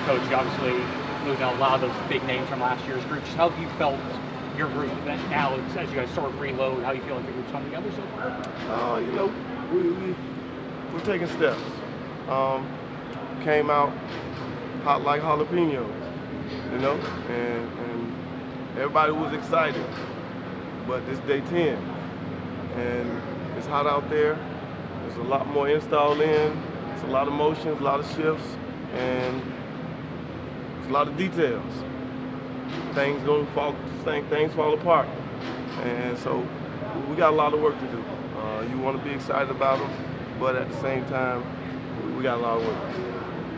Coach, you obviously losing a lot of those big names from last year's group. Just how have you felt your group now as you guys sort of reload? How you feel like the group's come together so far? You know, we're taking steps. Came out hot like jalapenos, you know, and everybody was excited. But this day 10, and it's hot out there. There's a lot more installed in. It's a lot of motions, a lot of shifts, and it's a lot of details. Things fall apart, and so we got a lot of work to do. You want to be excited about them, but at the same time, we got a lot of work to do.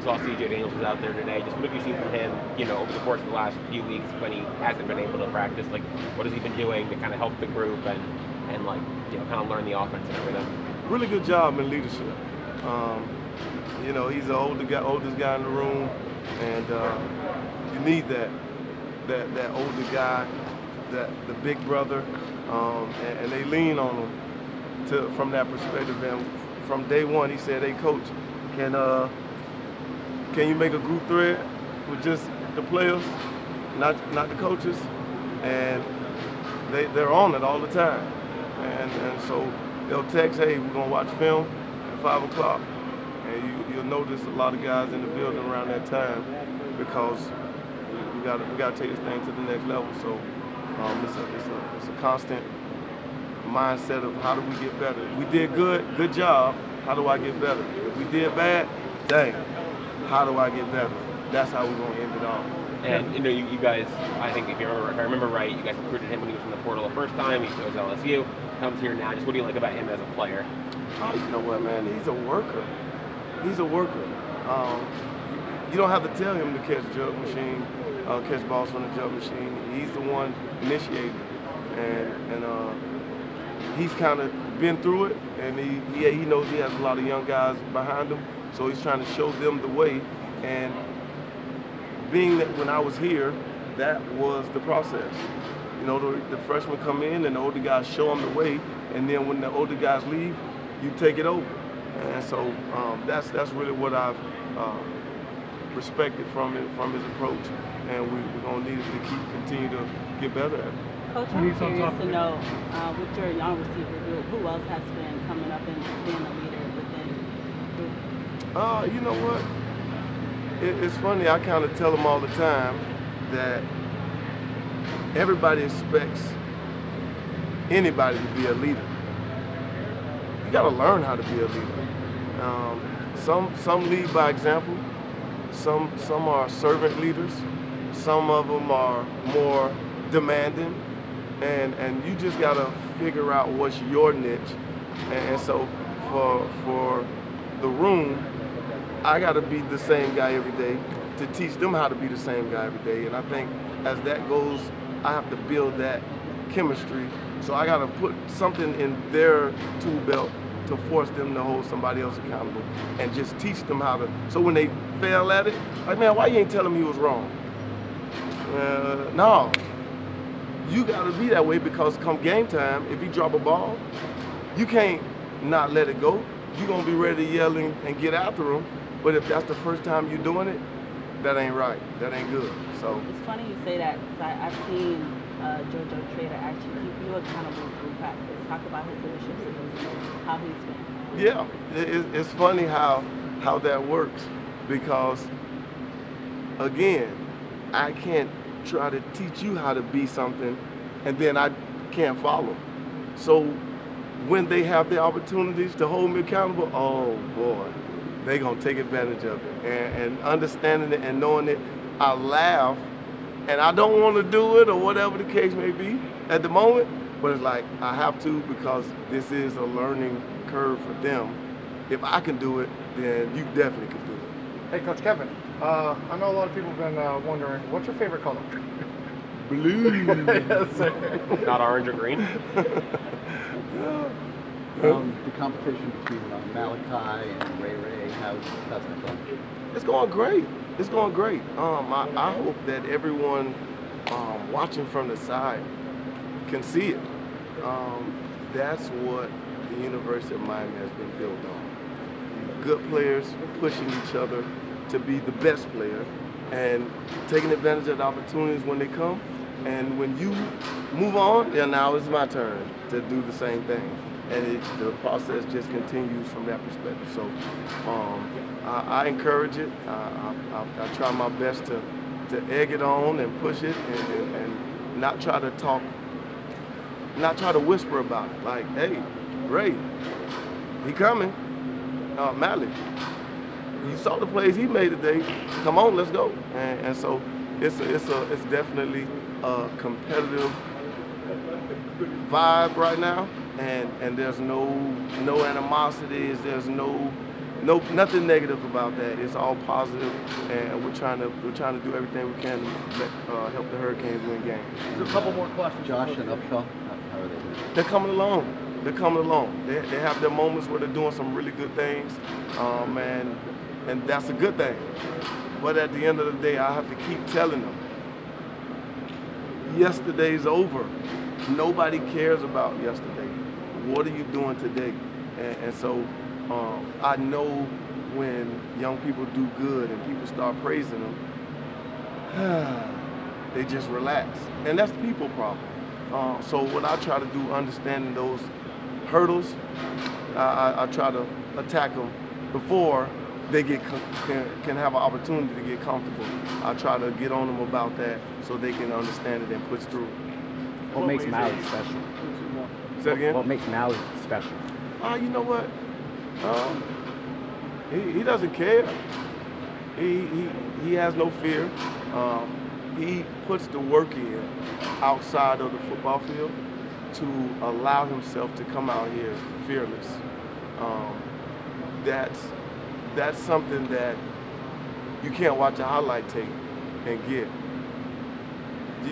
Saw C.J. Daniels was out there today. Just what have you seen from him, you know, over the course of the last few weeks when he hasn't been able to practice? Like, what has he been doing to kind of help the group and like, you know, kind of learn the offense and everything? Really good job in leadership. You know, he's the oldest guy in the room, and you need that older guy, the big brother, and they lean on him from that perspective. And from day one, he said, "Hey, coach, can you make a group thread with just the players, not the coaches?" And they're on it all the time. And so they'll text, "Hey, we're gonna watch film at 5 o'clock." And you'll notice a lot of guys in the building around that time because we gotta take this thing to the next level. So it's a constant mindset of how do we get better. If we did good job. How do I get better? If we did bad, dang, how do I get better? That's how we're gonna end it all. And you know, you guys, I think if I remember right, you guys recruited him when he was in the portal the first time. He chose LSU, comes here now. Just what do you like about him as a player? Oh, you know what, man? He's a worker. He's a worker. You don't have to tell him to catch jug machine, catch balls from the jug machine. He's the one initiating, and he's kind of been through it, and he knows he has a lot of young guys behind him, so he's trying to show them the way. And being that when I was here, that was the process. You know, the freshmen come in and the older guys show them the way, and then when the older guys leave, you take it over. And so that's really what I've respected from his approach, and we're gonna need to continue to get better at it. Coach, I'm curious to know, with your young receiver group, who else has been coming up and being a leader within the group? You know what? It's funny, I kind of tell them all the time that everybody expects anybody to be a leader. You got to learn how to be a leader. Some lead by example. Some are servant leaders. Some of them are more demanding. And you just got to figure out what's your niche. And so for the room, I got to be the same guy every day to teach them how to be the same guy every day. And I think as that goes, I have to build that chemistry. So I got to put something in their tool belt to force them to hold somebody else accountable and just teach them how to. So when they fail at it, like, man, why you ain't tell him he was wrong? No. You got to be that way because come game time, if he drop a ball, you can't not let it go. You're going to be ready to yell and get after him. But if that's the first time you're doing it, that ain't right. That ain't good. So it's funny you say that because I've seen JoJo Trader actually keep you accountable through practice. Talk about his leadership skills, how he's been. Yeah, it's funny how that works because, again, I can't try to teach you how to be something and then I can't follow. So when they have the opportunities to hold me accountable, oh boy, they're gonna take advantage of it. And understanding it and knowing it, I laugh and I don't want to do it or whatever the case may be at the moment, but it's like I have to because this is a learning curve for them. If I can do it, then you definitely can do it. Hey, Coach Kevin, I know a lot of people have been wondering, what's your favorite color? Blue. Yes, sir. Not orange or green? The competition between Malachi and Ray, how's that going? It's going great. It's going great. I hope that everyone watching from the side can see it. That's what the University of Miami has been built on. Good players pushing each other to be the best player, and taking advantage of the opportunities when they come. And when you move on, then now it's my turn to do the same thing. And the process just continues from that perspective. So I encourage it. I try my best to egg it on and push it and not try to talk, not try to whisper about it. Like, hey, Ray, he coming. Malik, you saw the plays he made today. Come on, let's go. And so it's definitely a competitive vibe right now, and there's no animosities. There's nothing negative about that. It's all positive, and we're trying to do everything we can to help the Hurricanes win games. There's a couple more questions. Josh and Upshaw, how are they doing? They're coming along. They're coming along. They have their moments where they're doing some really good things, and that's a good thing. But at the end of the day, I have to keep telling them, yesterday's over. Nobody cares about yesterday. What are you doing today? And so I know when young people do good and people start praising them, they just relax. And that's the people problem. So what I try to do, understanding those hurdles, I try to attack them before they can have an opportunity to get comfortable. I try to get on them about that so they can understand it and push through. What makes Malik special? Say that again? What makes Malik special? You know what? He doesn't care. He has no fear. He puts the work in outside of the football field to allow himself to come out here fearless. That's something that you can't watch a highlight tape and get.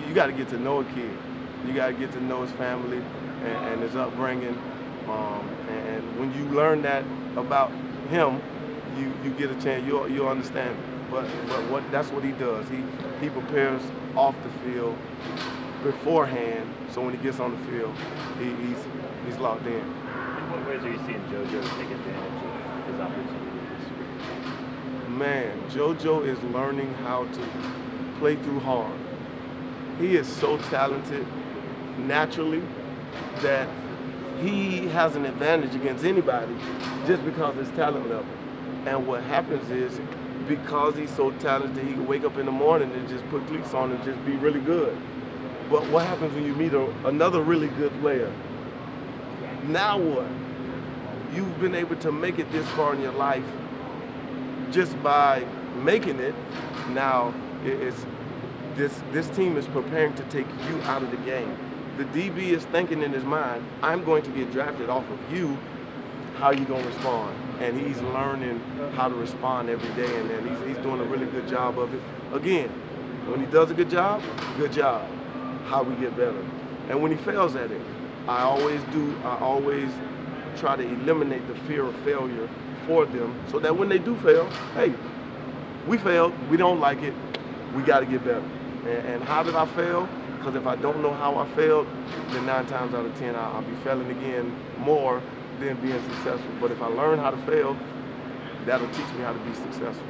You got to get to know a kid. You got to get to know his family and his upbringing. And when you learn that about him, you get a chance. You'll understand it. But that's what he does. He prepares off the field beforehand, so when he gets on the field, he's locked in. In what ways are you seeing JoJo take advantage of his opportunities? Man, JoJo is learning how to play through hard. He is so talented naturally that he has an advantage against anybody just because of his talent level. And what happens is, because he's so talented, he can wake up in the morning and just put cleats on and just be really good. But what happens when you meet another really good player? Now what? You've been able to make it this far in your life just by making it. Now this team is preparing to take you out of the game. The DB is thinking in his mind, I'm going to get drafted off of you. How are you going to respond? And he's learning how to respond every day, and he's doing a really good job of it. Again, when he does a good job, how we get better. And when he fails at it, I always try to eliminate the fear of failure for them so that when they do fail, hey, we failed, we don't like it, we got to get better. And how did I fail? Because if I don't know how I failed, then 9 times out of 10, I'll be failing again more than being successful. But if I learn how to fail, that'll teach me how to be successful.